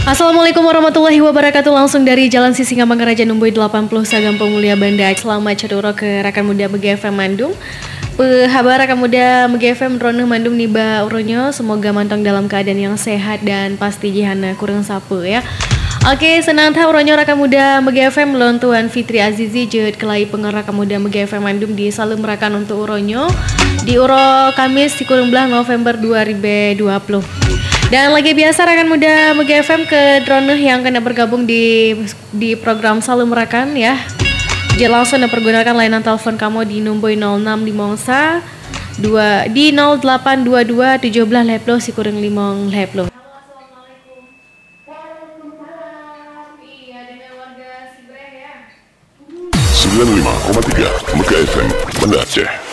Assalamualaikum warahmatullahi wabarakatuh. Langsung dari Jalan Sisingamangaraja Numboy 80 Sagam Pemulia Banda. Selamat caduro ke rakan muda MGFM Mandung. Habar rakan muda MGFM Roneh Mandung niba uronyo. Semoga mantang dalam keadaan yang sehat dan pasti jihana kurang sapu ya. Oke, senang tahu uronyo rakan muda MGFM lontuan Fitri Azizi jeut kelai pengen rakan muda MGFM Mandung di salum rakan untuk uronyo di uro Kamis di kurang belah November 2020. Dan lagi biasa rekan muda MGFM ke drone yang kena bergabung di program Salum Rakan ya. Jadi langsung pergunakan layanan telepon kamu di Numboy 06 2 di 0822 17 leplo si kurang 5 leplo. Assalamualaikum. Waalaikumsalam. Iya dengan warga Sibreh ya. 95,3 MGFM Banda Aceh.